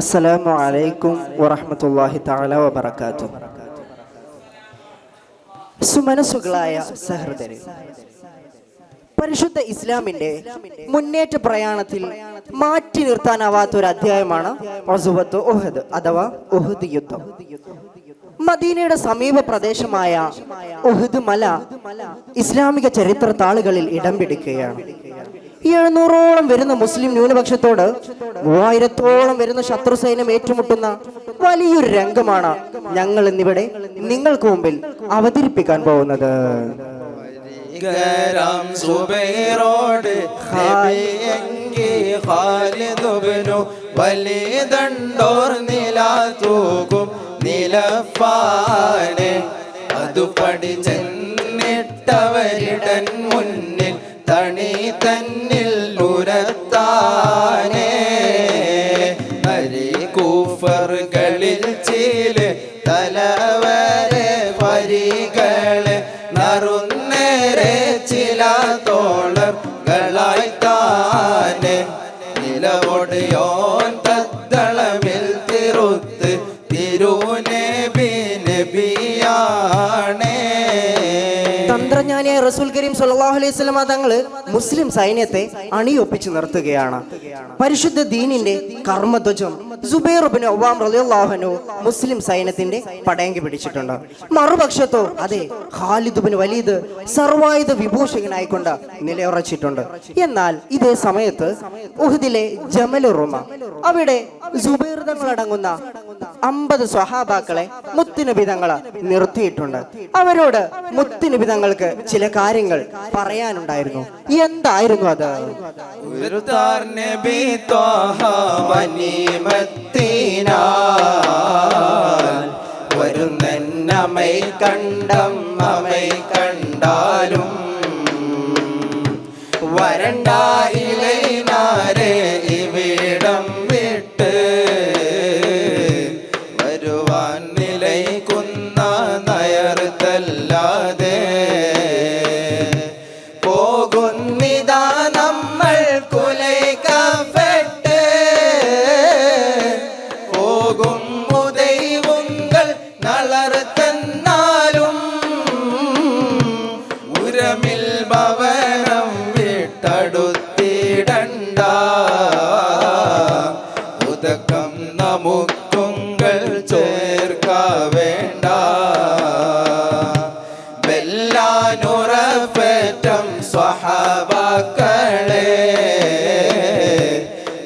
അസ്സലാമു അലൈക്കും വറഹ്മത്തുള്ളാഹി തആല വബറകാതുഹു. സുമനസുകളായ സഹൃദയരെ, പരിശുദ്ധ ഇസ്ലാമിന്റെ മുന്നേറ്റ പ്രയാണത്തിൽ മാറ്റി നിർത്താനാവാത്ത ഒരു അധ്യായമാണ് ഗസ്വത്ത് ഉഹദ് അഥവാ ഉഹദ് യുദ്ധം. മദീനയുടെ സമീപ പ്രദേശമായ ഉഹദ് മല ഇസ്ലാമിക ചരിത്ര താളുകളിൽ ഇടം പിടിക്കുകയാണ്. 700ഓളം വരുന്ന മുസ്ലിം ന്യൂനപക്ഷത്തോട് 3000ഓളം വരുന്ന ശത്രു സൈന്യം ഏറ്റുമുട്ടുന്ന വലിയൊരു രംഗമാണ് ഞങ്ങൾ ഇന്നിവിടെ നിങ്ങൾക്ക് മുമ്പിൽ അവതരിപ്പിക്കാൻ പോകുന്നത്. അതു പഠിച്ചെന്നിട്ടവരിടൻ മുന്നിൽ തണി തന്നിൽ ഉരത്താനേ കൂഫറുകളിൽ ചീല് തലവരെ വരികളെ നറുന്നേരെ ചില തോളകളായി താനെ നിലവൊടിയോൻ തത്തളമിൽ തിരുത്ത് തിരുനബി നബിയാണേ. തന്ത്രജ്ഞാനിയായ റസൂൽ കരീം സ്വല്ലല്ലാഹു അലൈഹി വസല്ലം തങ്ങൾ മുസ്ലിം സൈന്യത്തെ അണിയൊപ്പിച്ച് നിർത്തുകയാണ്. പരിശുദ്ധ ദീനിന്റെ കർമ്മധ്വജം സുബൈർ ഇബ്നു അവ്വാം റളിയല്ലാഹു അൻഹു മുസ്ലിം സൈന്യത്തിന്റെ പടയങ്കി പിടിച്ചിട്ടുണ്ട്. മറുപക്ഷത്തോ അതെ ഖാലിദ് ഇബ്നു വലീദ് സർവായുധ വിഭൂഷകനായിക്കൊണ്ട് നിലയുറച്ചിട്ടുണ്ട്. എന്നാൽ ഇതേ സമയത്ത് ഉഹദിലെ ജമൽ റുമ അവിടെ സുബൈർ തങ്ങളടങ്ങുന്ന 50 സ്വഹാബാക്കളെ മുത്തുനബി തങ്ങൾ നിർത്തിയിട്ടുണ്ട്. അവരോട് മുത്തുനബി തങ്ങൾക്ക് ചില കാര്യങ്ങൾ പറയാനുണ്ടായിരുന്നു. എന്തായിരുന്നു അത്? വരുന്നമ്മൈ കണ്ടമ്മൈ കണ്ടാലും വരണ്ടായിലേ ഇവിടം വിട്ട് വരുവാൻ നിലയ്ക്കുന്ന നയർത്തല്ലാതെ പോകുന്നിതാ നമ്മൾ കുലൈക്കപ്പെട്ട് പോകും ഉദൈവുങ്ങൾ നളർത്തന്നാലും ഉരമിൽ ഭവനം വിട്ടടുത്തിടണ്ട ഉദകം നമുക്കുങ്ങൾ ചേർക്ക വേണ്ട ബെല്ലാനുറപ്പേറ്റം സ്വഹാബാക്കളെ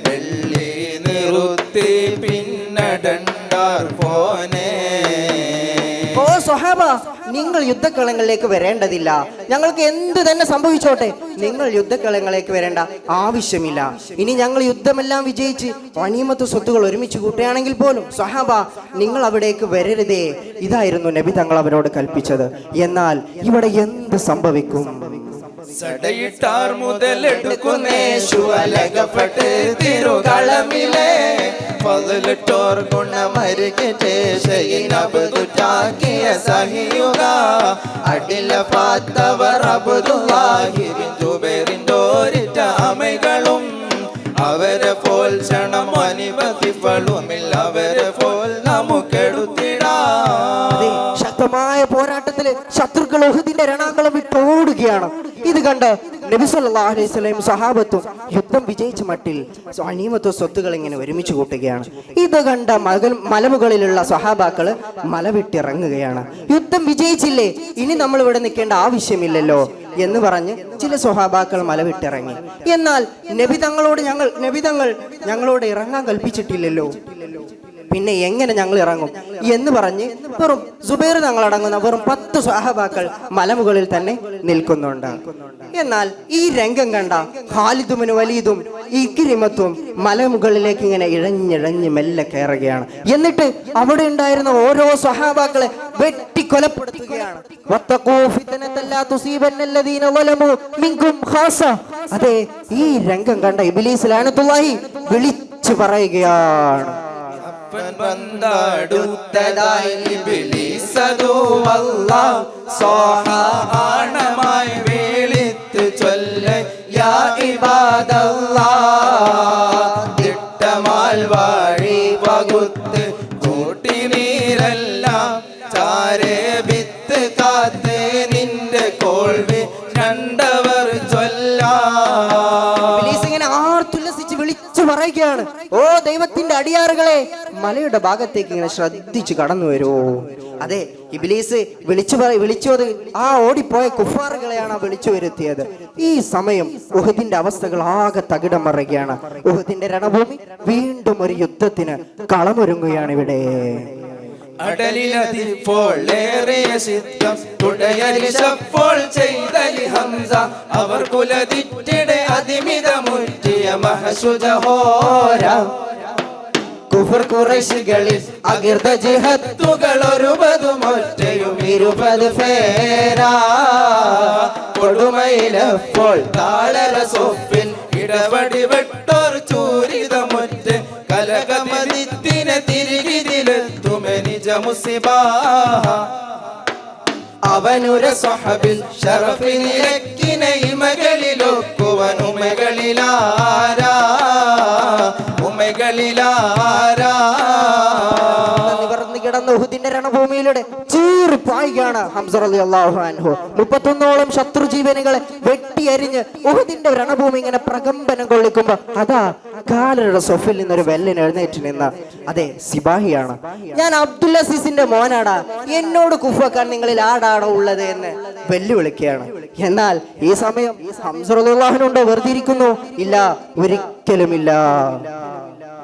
വെള്ളി നിറുത്തി പിന്നടണ്ടാർ പോനെ. ഓ സ്വഹാബ, നിങ്ങൾ യുദ്ധക്കളങ്ങളിലേക്ക് വരേണ്ടതില്ല. ഞങ്ങൾക്ക് എന്ത് തന്നെ സംഭവിച്ചോട്ടെ, നിങ്ങൾ യുദ്ധക്കളങ്ങളിലേക്ക് വരേണ്ട ആവശ്യമില്ല. ഇനി ഞങ്ങൾ യുദ്ധമെല്ലാം വിജയിച്ച് ഗനീമത്ത് സ്വത്തുകൾ ഒരുമിച്ച് കൂട്ടുകയാണെങ്കിൽ പോലും സ്വഹാബ നിങ്ങൾ അവിടേക്ക് വരരുതേ. ഇതായിരുന്നു നബി തങ്ങൾ അവരോട് കൽപ്പിച്ചത്. എന്നാൽ ഇവിടെ എന്ത് സംഭവിക്കും? സടയിട്ടാർ മുതലെടുക്കുന്നേശു അലകപ്പെട്ട് തിരുകളമിലെ പതിലിട്ടോർ ഗുണമരുകെ ചേശയിനബുറ്റാക്കിയ സഹിയുക അടില പാത്തവർ അബ്ദുല്ലാഹിബിൻ ജുബൈറിൻഡോരിറ്റ അമൈകളും അവരെ പോൽ ക്ഷണം അനിപതിഫളുമില്ല അവരെ പോൽ നമുക്കെടുത്തിടാം. ശക്തമായ പോരാട്ടത്തില് ശത്രുക്കൾ ഉഹദിന്റെ രണാങ്കളം വിട്ടോടുകയാണ്. ഇത് കണ്ട് നബി സല്ലല്ലാഹു അലൈഹി വസല്ലം സഹാബത്തും യുദ്ധം വിജയിച്ച മട്ടിൽ ഗനീമത്ത് സ്വത്തുകൾ ഇങ്ങനെ ഒരുമിച്ച് കൂട്ടുകയാണ്. ഇത് കണ്ട മലമുകളിലുള്ള സഹാബാക്കള് മല വിട്ടിറങ്ങുകയാണ്. യുദ്ധം വിജയിച്ചില്ലേ, ഇനി നമ്മൾ ഇവിടെ നിൽക്കേണ്ട ആവശ്യമില്ലല്ലോ എന്ന് പറഞ്ഞ് ചില സ്വഹാബാക്കൾ മല വിട്ടിറങ്ങി. എന്നാൽ നബി തങ്ങൾ ഞങ്ങളോട് ഇറങ്ങാൻ കൽപ്പിച്ചിട്ടില്ലല്ലോ, പിന്നെ എങ്ങനെ ഞങ്ങൾ ഇറങ്ങും എന്ന് പറഞ്ഞ് വെറും സുബൈർ തങ്ങളടങ്ങുന്ന വെറും 10 സ്വഹാബാക്കൾ മലമുകളിൽ തന്നെ നിൽക്കുന്നുണ്ട്. എന്നാൽ ഈ രംഗം കണ്ട ഖാലിദ് ഇബ്നു വലീദും ഇക്രിമത്തും മലമുകളിലേക്ക് ഇങ്ങനെ ഇഴഞ്ഞിഴഞ്ഞ് മെല്ലെ കയറുകയാണ്. എന്നിട്ട് അവിടെ ഉണ്ടായിരുന്ന ഓരോ സ്വഹാബാക്കളെ വെട്ടിക്കൊലപ്പെടുത്തുകയാണ്. അതെ, ഈ രംഗം കണ്ട ഇബ്ലീസ് ലഅനത്തുല്ലാഹി വിളിച്ചു പറയുകയാണ്, വന്നടുത്തതായി ഇബ്ലീസതു അല്ലാഹ് സഹാണമായി വിളിത്ത് ചൊല്ല യാ ഇബാദല്ലാഹ് ദിട്ടമാൽ വാഴി ഓ ദൈവത്തിന്റെ അടിയാറുകളെ, മലയുടെ ഭാഗത്തേക്ക് ഇങ്ങനെ ശ്രദ്ധിച്ചു കടന്നു വരുമോ. അതെ, ഇബ്ലീസ് വിളിച്ചത് ആ ഓടിപ്പോയ കുഫാറുകളെയാണ് വിളിച്ചു വരുത്തിയത്. ഈ സമയം ഉഹദിന്റെ അവസ്ഥകൾ ആകെ തകിടം മറിയുകയാണ്. ഉഹദിന്റെ രണഭൂമി വീണ്ടും ഒരു യുദ്ധത്തിന് കളമൊരുങ്ങുകയാണ് ഇവിടെ. അവർ കുലതിറ്റിടെ അതിമിതമുറ്റിയ മഹശുജഹോര കുഫർ ഖുറൈശികളിൽ അകൃത ജിഹത്തുകൾ 20 ഫേരാ കൊടുമയിലപ്പോൾ താളര സൊഫിൽ ഇടവടി വെട്ടോർ ചൂരിതമൊറ്റ കലകമതിത്തിനെ തിരികിതിലെത്തുമെ നിജ മുസിബാഹ അവനുര സ്വഹബിൽ ഷറഫിനിരക്കിനെ ഇമകളിലൊക്കുവൻ ഉമകളിലാരാ നിവർന്നു കിടന്ന ഉഹദിന്റെ രണഭൂമിയിലൂടെ ചീറിപ്പായുകയാണ് ഹംസ റളിയല്ലാഹു അൻഹു. 31ഓളം ശത്രുജീവനുകളെ വെട്ടിയരിഞ്ഞ് ഉഹദിന്റെ രണഭൂമി ഇങ്ങനെ പ്രകമ്പനം കൊള്ളിക്കുമ്പോ അതാ കാലരുടെ സൊഫിൽ നിന്നൊരു വെല്ലൻ എഴുന്നേറ്റ് നിന്ന അതെ സിബാഹിയാണ്. ഞാൻ അബ്ദുൽ അസീസിന്റെ മോനാടാ, എന്നോട് കുഫക്കാൻ നിങ്ങളിൽ ആടാണോ ഉള്ളത് എന്ന് വെല്ലുവിളിക്കുകയാണ്. എന്നാൽ ഈ സമയം ഹംസ റളിയല്ലാഹുവിനുണ്ടോ വെറുതെ ഇരിക്കുന്നു? ഇല്ല, ഒരിക്കലുമില്ല.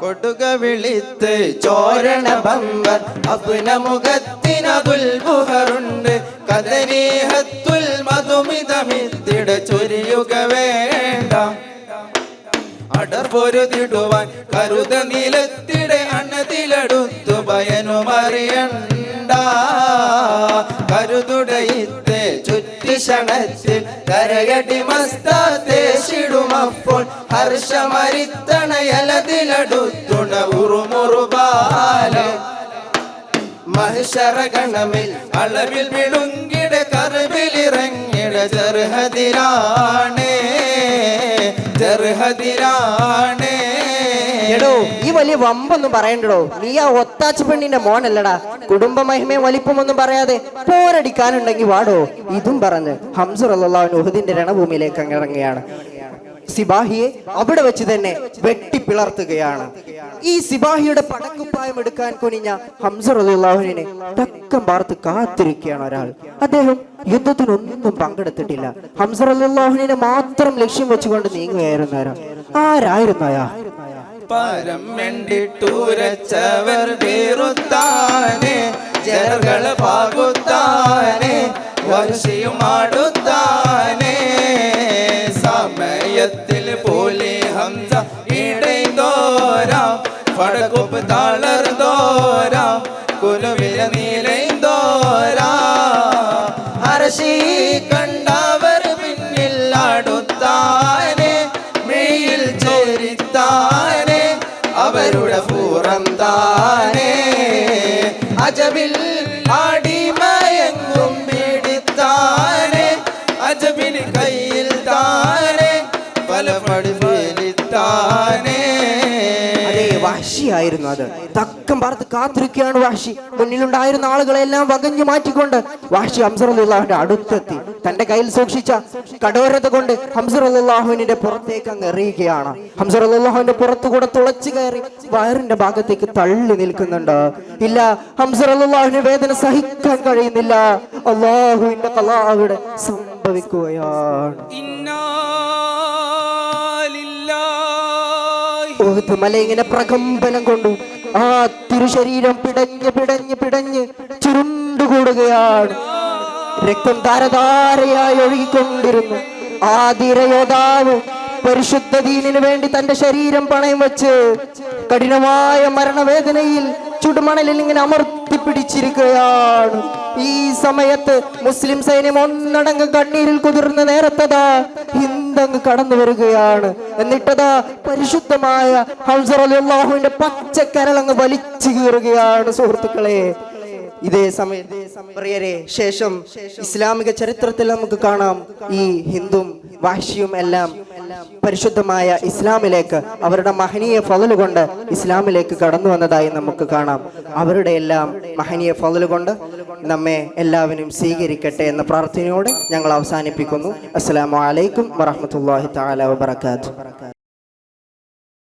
കൊടുക വിളിത്ത് ചോരണ ബമ്പർ അബ്ന മുഖത്തിനതുൽ ബുഹറുണ്ട് കദരീഹത്തുൽ മധുമിതമിത്തിട ചൊരിയുക വേണ്ട അടർ പൊരുതിടുവാൻ കരുത നിലത്തിടെ അണതിലടുത്തു ഭയനുമറിയണ്ട കരുതുടയിത്തെ ചുറ്റിഷണത്തിൽ കരയടി മസ്താത്തേശിടുമപ്പോൾ ഹർഷമരിത്തണയലതിലടുത്തുണ ഉറുമുറുപാല് മഹിഷറഗണമിൽ അളവിൽ വിളുങ്ങിട കറുവിലിറങ്ങിട ജർഹദിലാണേ. എടോ, ഈ വലിയ വമ്പൊന്നും പറയണ്ടോ, നീ ആ ഒത്താച്ച പെണ്ണിന്റെ മോനല്ലടാ. കുടുംബ മഹിമയും വലിപ്പമൊന്നും പറയാതെ പോരടിക്കാനുണ്ടെങ്കിൽ വാടോ. ഇതും പറഞ്ഞ് ഹംസ റളിയല്ലാഹു അൻഹു ഉഹദിന്റെ രണഭൂമിയിലേക്ക് ഇറങ്ങുകയാണ്. സിബാഹിയെ അവിടെ വെച്ച് തന്നെ വെട്ടിപ്പിളർത്തുകയാണ്. ഈ സിബാഹിയുടെ പടക്കുപ്പായം എടുക്കാൻ കുനിഞ്ഞ ഹംസ റളിയല്ലാഹുവിനെ തക്കം പാർത്ത് കാത്തിരിക്കുകയാണ് ഒരാൾ. അദ്ദേഹം യുദ്ധത്തിനൊന്നും പങ്കെടുത്തിട്ടില്ല. ഹംസ റളിയല്ലാഹുവിനെ മാത്രം ലക്ഷ്യം വെച്ചുകൊണ്ട് നീങ്ങുകയായിരുന്നു ഒരാൾ. ആരായിരുന്നു അയാൾ? പരം വെണ്ടിട്ടൂരച്ചവർ വീറുത്താനെ ജനകൾ പാകുത്താനെ വർഷിയുമാടുത്താനെ സമയത്തിൽ പോലെ ഹംസ ഇടൈന്തോരാം പടക്കുപ്പ് തളർന്നോരാം കുലുവില നീലൈന്തോരാം അരശി കണ്ടവർ പിന്നിൽ അടുത്താനെ മെയിൽ ചേരിത്താനെ അവരുടെ പൂറം താനെ അജബിൽ ആടിമയങ്ങും പിടിത്താനെ അജബിന് കയ്യിൽ താനെ പല പടുവേലിത്താനെ. അതേ, വഹ്ഷിയായിരുന്നു അത്. തക്കം പാർത്ത് കാത്തിരിക്കുകയാണ് വഹ്ഷി. മുന്നിലുണ്ടായിരുന്ന ആളുകളെല്ലാം വകഞ്ഞു മാറ്റിക്കൊണ്ട് വഹ്ഷി ഹംസ റളിയല്ലാഹുവിന്റെ അടുത്തെത്തി. തന്റെ കയ്യിൽ സൂക്ഷിച്ച കഠോരത കൊണ്ട് ഹംസ റളിയല്ലാഹുവിന്റെ പുറത്തേക്ക് അങ്ങ് എറിയുകയാണ്. ഹംസ റളിയല്ലാഹുവിന്റെ പുറത്തുകൂടെ തുളച്ചു കയറി വയറിന്റെ ഭാഗത്തേക്ക് തള്ളി നിൽക്കുന്നുണ്ട്. ഇല്ല, ഹംസ റളിയല്ലാഹുവിന് വേദന സഹിക്കാൻ കഴിയുന്നില്ല. അല്ലാഹുവിന്റെ ഖലാ അവിടെ സംഭവിക്കുകയാണ്. ഉഹദ് മല ഇങ്ങനെ പ്രകമ്പനം കൊണ്ടു ആ തിരുശരീരം പിടഞ്ഞ് ചുരുണ്ടുകൂടുകയാണ്. രക്തം ധാരധാരയായി ഒഴുകിക്കൊണ്ടിരുന്നു. ആ ധീരയോദ്ധാവ് പരിശുദ്ധ ദീനിനു വേണ്ടി തന്റെ ശരീരം പണയം വെച്ച് കഠിനമായ മരണവേദനയിൽ ചുടുമണലിൽ ഇങ്ങനെ അമർത്തി പിടിച്ചിരിക്കുകയാണ്. ഈ സമയത്ത് മുസ്ലിം സൈന്യം ഒന്നടങ്കം കണ്ണീരിൽ കുതിർന്ന നേരത്തതാ ഹിന്ദങ്ങ് കടന്നു വരികയാണ്. എന്നിട്ടതാ പരിശുദ്ധമായ ഹംസ റളിയല്ലാഹുവിന്റെ പച്ചക്കരളങ്ങ് വലിച്ചു കീറുകയാണ്. സുഹൃത്തുക്കളെ, ഇതേ സമയത്ത് പ്രിയരെ, ശേഷം ഇസ്ലാമിക ചരിത്രത്തിൽ നമുക്ക് കാണാം ഈ ഹിന്ദും വഹ്ഷിയും എല്ലാം പരിശുദ്ധമായ ഇസ്ലാമിലേക്ക് അവരുടെ മഹനീയ ഫളല് കൊണ്ട് ഇസ്ലാമിലേക്ക് കടന്നു വന്നതായി നമുക്ക് കാണാം. അവരുടെ എല്ലാം മഹനീയ ഫളല് കൊണ്ട് നമ്മെ എല്ലാവരും സ്വീകരിക്കട്ടെ എന്ന പ്രാർത്ഥനയോടെ ഞങ്ങൾ അവസാനിപ്പിക്കുന്നു. അസ്സലാമു അലൈക്കും വറഹ്മത്തുള്ളാഹി തആല വബറകാതുഹു.